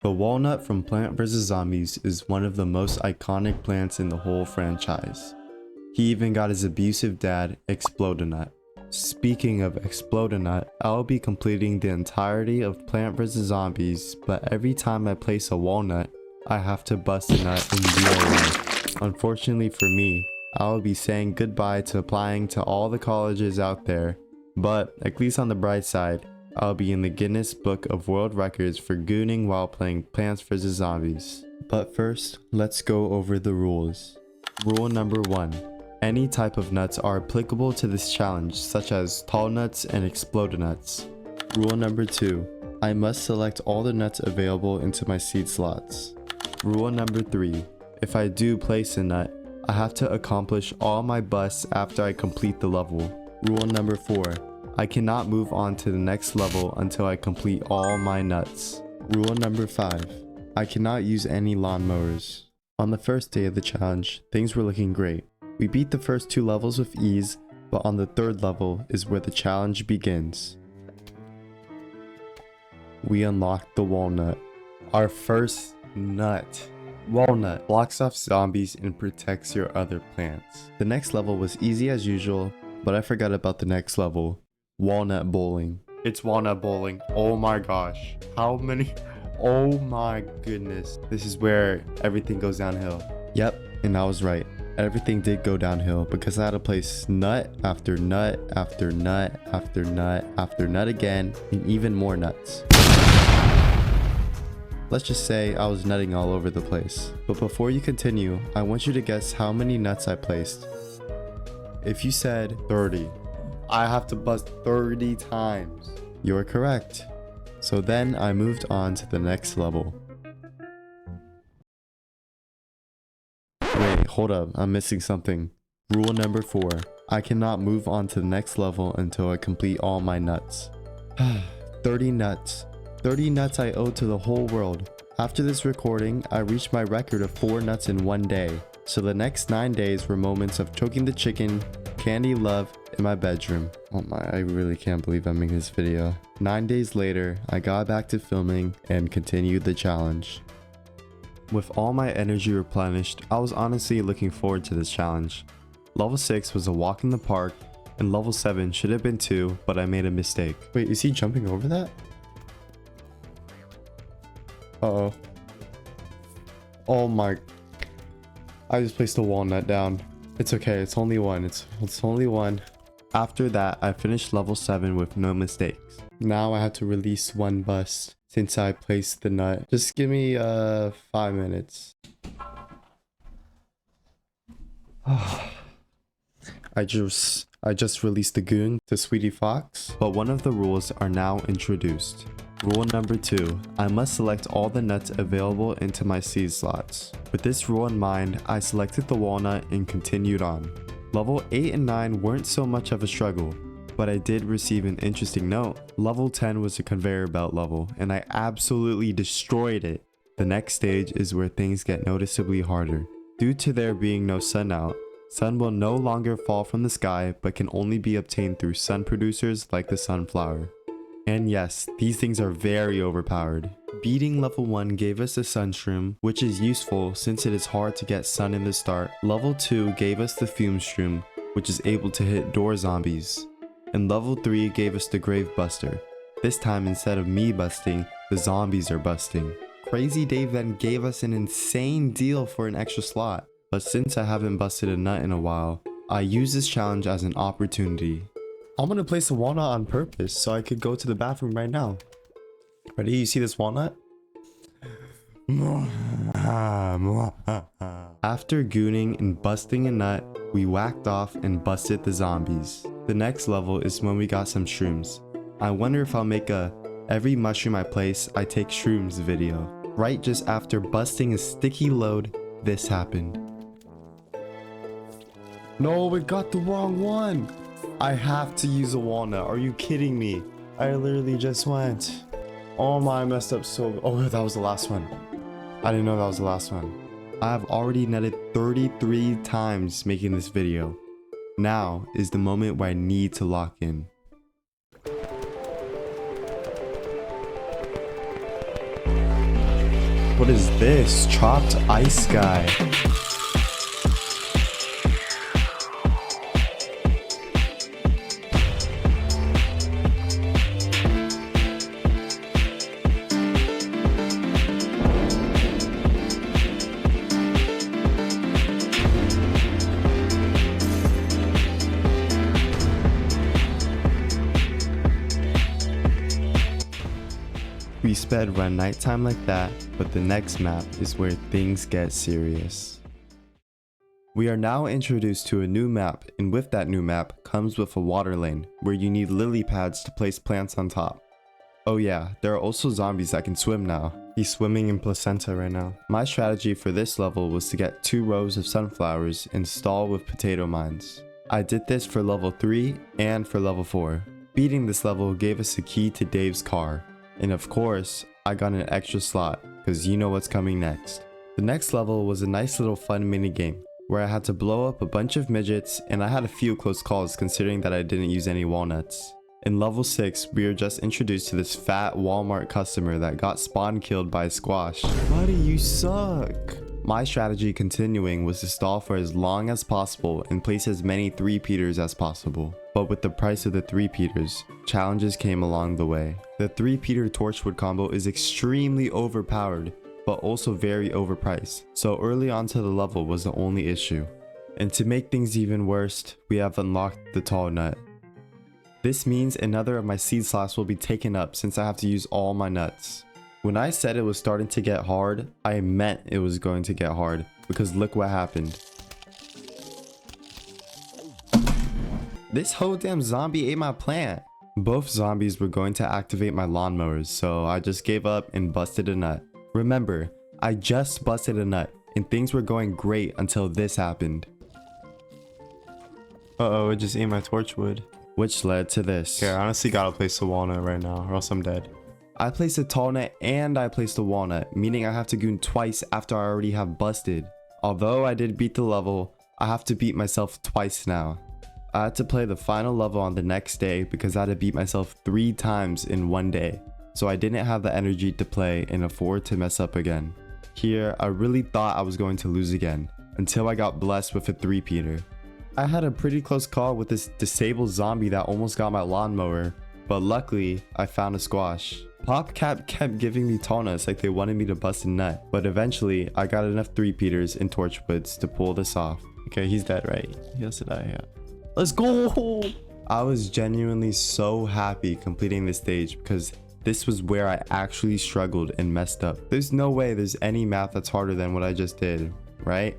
The walnut from Plant vs. Zombies is one of the most iconic plants in the whole franchise. He even got his abusive dad, Explode-A-Nut. Speaking of Explode-A-Nut, I'll be completing the entirety of Plant vs. Zombies, but every time I place a walnut, I have to bust a nut in real life. Unfortunately for me, I'll be saying goodbye to applying to all the colleges out there, but at least on the bright side, I'll be in the Guinness Book of World Records for gooning while playing Plants vs. Zombies. But first, let's go over the rules. Rule number 1. Any type of nuts are applicable to this challenge, such as tall nuts and Explode-A-Nuts. Rule number 2. I must select all the nuts available into my seed slots. Rule number 3. If I do place a nut, I have to accomplish all my busts after I complete the level. Rule number 4. I cannot move on to the next level until I complete all my nuts. Rule number 5. I cannot use any lawnmowers. On the first day of the challenge, things were looking great. We beat the first 2 levels with ease, but on the 3rd level is where the challenge begins. We unlocked the walnut. Our first nut. Walnut blocks off zombies and protects your other plants. The next level was easy as usual, but I forgot about the next level. Walnut bowling. It's walnut bowling. Oh my gosh. How many? Oh my goodness. This is where everything goes downhill. Yep, and I was right. Everything did go downhill because I had to place nut after nut after nut after nut after nut again, and even more nuts. Let's just say I was nutting all over the place. But before you continue, I want you to guess how many nuts I placed. If you said 30, I have to bust 30 times. You're correct. So then I moved on to the next level. Wait, hold up, I'm missing something. Rule number 4. I cannot move on to the next level until I complete all my nuts. 30 nuts. 30 nuts I owe to the whole world. After this recording, I reached my record of 4 nuts in one day. So the next 9 days were moments of choking the chicken, candy love, in my bedroom. Oh my, I really can't believe I'm making this video. 9 days later, I got back to filming and continued the challenge. With all my energy replenished, I was honestly looking forward to this challenge. Level 6 was a walk in the park, and level 7 should have been 2, but I made a mistake. Wait, is he jumping over that? Uh-oh. Oh my. I just placed a walnut down. It's okay, it's only one. It's only one. After that, I finished level 7 with no mistakes. Now I have to release one bust since I placed the nut. Just give me 5 minutes. I just released the goon to Sweetie Fox, but one of the rules are now introduced. Rule number 2, I must select all the nuts available into my seed slots. With this rule in mind, I selected the walnut and continued on. Level 8 and 9 weren't so much of a struggle, but I did receive an interesting note. Level 10 was a conveyor belt level, and I absolutely destroyed it. The next stage is where things get noticeably harder. Due to there being no sun out, sun will no longer fall from the sky but can only be obtained through sun producers like the sunflower. And yes, these things are very overpowered. Beating level 1 gave us the sun shroom, which is useful since it is hard to get sun in the start. Level 2 gave us the fume shroom, which is able to hit door zombies. And level 3 gave us the grave buster. This time instead of me busting, the zombies are busting. Crazy Dave then gave us an insane deal for an extra slot. But since I haven't busted a nut in a while, I use this challenge as an opportunity. I'm gonna place a walnut on purpose so I could go to the bathroom right now. Ready? You see this walnut? After gooning and busting a nut, we whacked off and busted the zombies. The next level is when we got some shrooms. I wonder if I'll make a every mushroom I place, I take shrooms video. Right just after busting a sticky load, this happened. No, we got the wrong one. I have to use a walnut. Are you kidding me? I literally just went. Oh my, I messed up so. Oh, that was the last one. I didn't know that was the last one. I have already nutted 33 times making this video. Now is the moment where I need to lock in. What is this? Chopped ice guy. We sped run nighttime like that, but the next map is where things get serious. We are now introduced to a new map, and with that new map comes with a water lane, where you need lily pads to place plants on top. Oh yeah, there are also zombies that can swim now. He's swimming in placenta right now. My strategy for this level was to get 2 rows of sunflowers and stall with potato mines. I did this for level 3 and for level 4. Beating this level gave us a key to Dave's car. And of course, I got an extra slot, because you know what's coming next. The next level was a nice little fun minigame, where I had to blow up a bunch of midgets, and I had a few close calls considering that I didn't use any walnuts. In level 6, we were just introduced to this fat Walmart customer that got spawn killed by a squash. Buddy, you suck! My strategy continuing was to stall for as long as possible and place as many 3-peaters as possible. But with the price of the 3-peaters, challenges came along the way. The 3-peater torchwood combo is extremely overpowered, but also very overpriced, so early on to the level was the only issue. And to make things even worse, we have unlocked the tall nut. This means another of my seed slots will be taken up since I have to use all my nuts. When I said it was starting to get hard, I meant it was going to get hard, because look what happened. This whole damn zombie ate my plant. Both zombies were going to activate my lawnmowers, so I just gave up and busted a nut. Remember, I just busted a nut, and things were going great until this happened. Uh-oh, it just ate my torchwood. Which led to this. Okay, I honestly gotta place the walnut right now, or else I'm dead. I placed a tall nut and I placed a walnut, meaning I have to goon twice after I already have busted. Although I did beat the level, I have to beat myself twice now. I had to play the final level on the next day because I had to beat myself 3 times in one day. So I didn't have the energy to play and afford to mess up again. Here, I really thought I was going to lose again, until I got blessed with a 3-peater. I had a pretty close call with this disabled zombie that almost got my lawnmower, but luckily, I found a squash. PopCap kept giving me tall nuts like they wanted me to bust a nut, but eventually, I got enough 3-peaters and torchwoods to pull this off. Okay, he's dead, right? He has to die, yeah. Let's go! I was genuinely so happy completing this stage because this was where I actually struggled and messed up. There's no way there's any map that's harder than what I just did, right?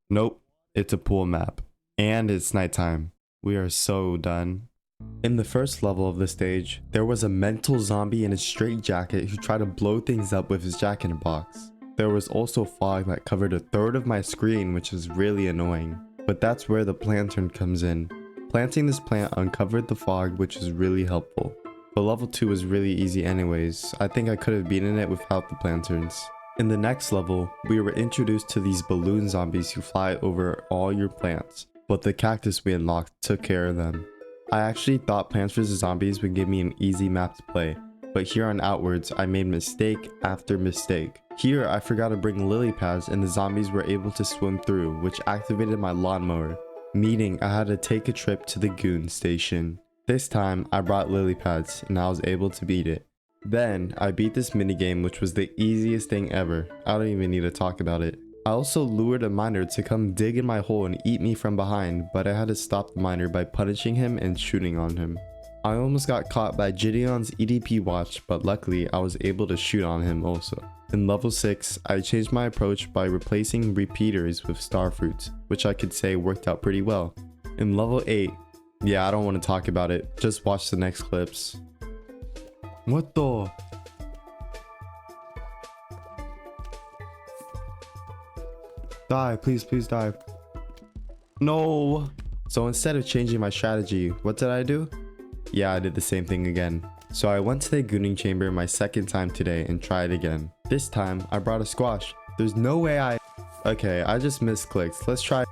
Nope, it's a pool map. And it's nighttime. We are so done. In the first level of the stage, there was a mental zombie in a straitjacket who tried to blow things up with his jack-in-a-box. There was also fog that covered a third of my screen, which was really annoying. But that's where the plantain comes in. Planting this plant uncovered the fog, which is really helpful. But level 2 was really easy anyways. I think I could have beaten it without the plantains. In the next level, we were introduced to these balloon zombies who fly over all your plants, but the cactus we unlocked took care of them. I actually thought Plants vs Zombies would give me an easy map to play, but here on outwards I made mistake after mistake. Here I forgot to bring lily pads and the zombies were able to swim through, which activated my lawnmower, meaning I had to take a trip to the goon station. This time I brought lily pads and I was able to beat it. Then I beat this minigame, which was the easiest thing ever. I don't even need to talk about it. I also lured a miner to come dig in my hole and eat me from behind, but I had to stop the miner by punishing him and shooting on him. I almost got caught by Gideon's EDP watch, but luckily I was able to shoot on him also. In level 6, I changed my approach by replacing repeaters with star fruits, which I could say worked out pretty well. In level 8, yeah, I don't want to talk about it, just watch the next clips. What the? Die, please, please die. No. So instead of changing my strategy, what did I do? Yeah, I did the same thing again. So I went to the gooning chamber my second time today and tried again. This time, I brought a squash. There's no way Okay, I just misclicked. Let's try.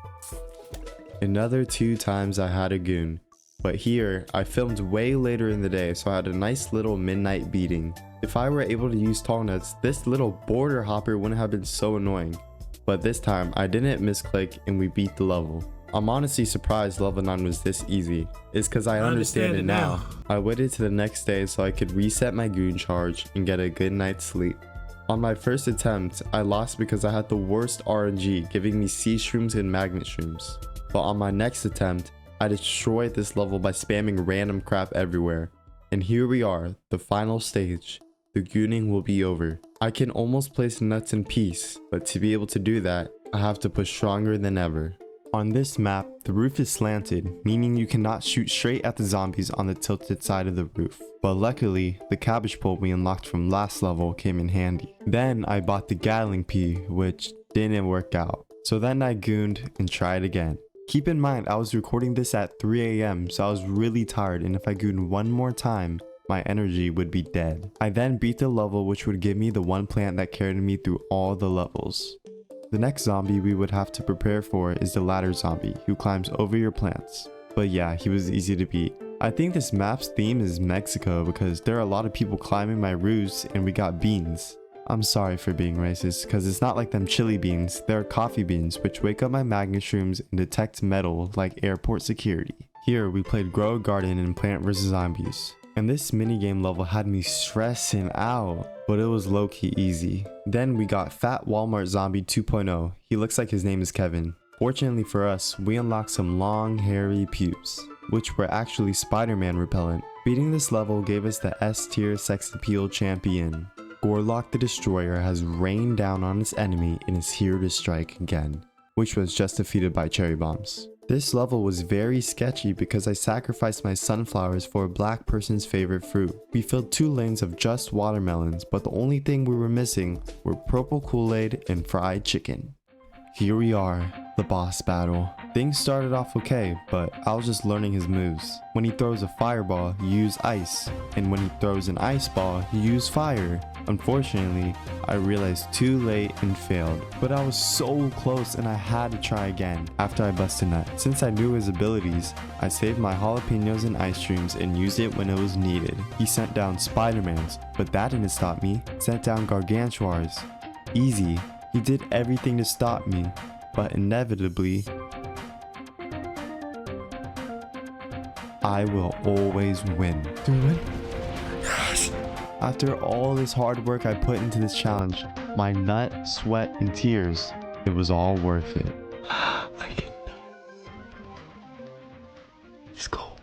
Another 2 times I had a goon. But here, I filmed way later in the day, so I had a nice little midnight beating. If I were able to use tall nuts, this little border hopper wouldn't have been so annoying. But this time, I didn't misclick and we beat the level. I'm honestly surprised level 9 was this easy. It's cause I understand it now. I waited to the next day so I could reset my goon charge and get a good night's sleep. On my first attempt, I lost because I had the worst RNG, giving me sea shrooms and magnet shrooms. But on my next attempt, I destroyed this level by spamming random crap everywhere. And here we are, the final stage. The gooning will be over. I can almost place nuts in peace, but to be able to do that, I have to push stronger than ever. On this map, the roof is slanted, meaning you cannot shoot straight at the zombies on the tilted side of the roof. But luckily, the cabbage pole we unlocked from last level came in handy. Then I bought the Gatling Pea, which didn't work out. So then I gooned and tried again. Keep in mind, I was recording this at 3 AM, so I was really tired, and if I gooned one more time, my energy would be dead. I then beat the level, which would give me the one plant that carried me through all the levels. The next zombie we would have to prepare for is the ladder zombie, who climbs over your plants. But yeah, he was easy to beat. I think this map's theme is Mexico because there are a lot of people climbing my roofs and we got beans. I'm sorry for being racist, because it's not like them chili beans, they're coffee beans which wake up my magnet shrooms and detect metal like airport security. Here we played Grow a Garden and Plant vs Zombies. And this minigame level had me stressing out, but it was low-key easy. Then we got Fat Walmart Zombie 2.0. He looks like his name is Kevin. Fortunately for us, we unlocked some long hairy pubes, which were actually Spider-Man repellent. Beating this level gave us the S tier sex appeal champion. Gorlock the Destroyer has rained down on its enemy and is here to strike again, which was just defeated by cherry bombs. This level was very sketchy because I sacrificed my sunflowers for a black person's favorite fruit. We filled 2 lanes of just watermelons, but the only thing we were missing were purple Kool-Aid and fried chicken. Here we are, the boss battle. Things started off okay, but I was just learning his moves. When he throws a fireball, you use ice, and when he throws an ice ball, you use fire. Unfortunately, I realized too late and failed, but I was so close and I had to try again after I busted a nut. Since I knew his abilities, I saved my jalapenos and ice creams and used it when it was needed. He sent down Spider-Mans, but that didn't stop me. Sent down Gargantuars. Easy. He did everything to stop me, but inevitably, I will always win. Did we win? Yes! After all this hard work I put into this challenge, my nut, sweat, and tears, it was all worth it. I can... Let's go.